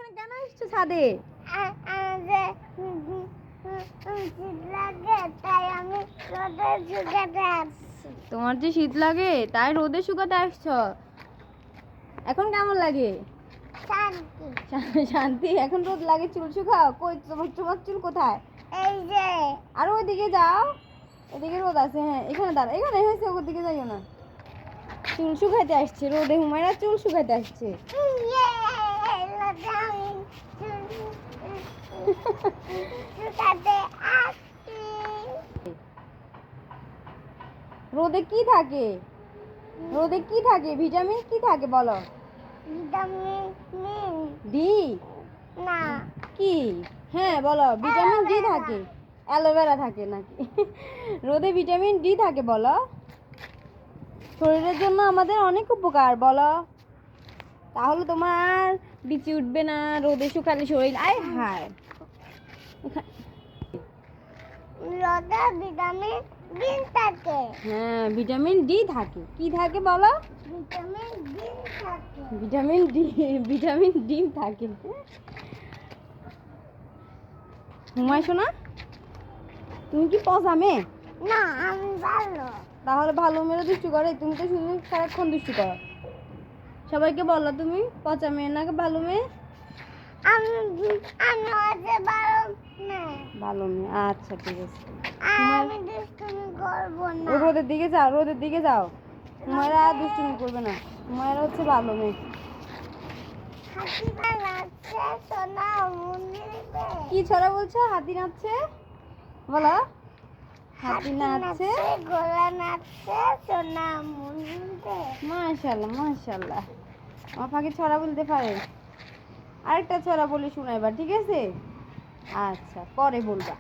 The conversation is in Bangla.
এখানে কেন এসছো ছাদে? তোমার যে শীত লাগে তাই রোদে শুকাতে আসছো। এখন কেমন লাগে? শান্তি। এখন রোদ লাগে চুল শুকাও? কই তোমার চুল কোথায়? এই যে আর ওইদিকে যাও, এদিকে রোদ আছে। হ্যাঁ এখানে দাঁড়া, এখানে হয়েছে, ওদিকে যাইও না। চুল শুকাইতে আসছে রোদে, হুমায়রা চুল শুকাইতে আসছে। রোদে কি থাকে? রোদে কি থাকে? ভিটামিন কি থাকে বলো? Vitamin D? না কি? হ্যাঁ বলো, ভিটামিন ডি থাকে। অ্যালোভেরা থাকে নাকি? রোদে ভিটামিন ডি থাকে বলো। শরীরের জন্য আমাদের অনেক উপকার বলো। তাহলে তোমার আর বিচি উঠবে না রোদে শুকালে শরীর। আয় হায়। রোদে ভিটামিন ডি থাকে। হ্যাঁ ভিটামিন ডি থাকে। কি থাকে বলো? ভিটামিন ডি থাকে। ভিটামিন ডি, ভিটামিন ডি থাকে। হুমায় শোনা, তুমি কি পচা মেয়ে? না আমি ভালো। তাহলে ভালো মেয়েরা দুষ্টু করে? তুমি তো শুধু সারাক্ষণ দুষ্টু করো। সবাইকে বলো তুমি পচা মেয়ে না ভালো মেয়ে? আমি আমি হচ্ছে ভালো মেয়ে। ভালো মেয়ে, আচ্ছা ঠিক আছে। আমি দুষ্টুমি করবো না। রোদের দিকে যাও, রোদের দিকে যাও। হুমায়রা আর দুষ্টুমি করবে না। হুমায়রা হচ্ছে ভালো মেয়ে। হাতি নাচছে সোনা মন্দিরে। কি ছড়া বলছো? হাতি নাচছে বলো। হাতি নাচছে, ঘোড়া নাচছে সোনা মন্দিরে। মাশাআল্লাহ মাশাআল্লাহ। আমার পাখি ছড়া বলতে পারে। আরেকটা ছড়া বলে শোনাইবা, ঠিক আছে? আচ্ছা পরে বলবা।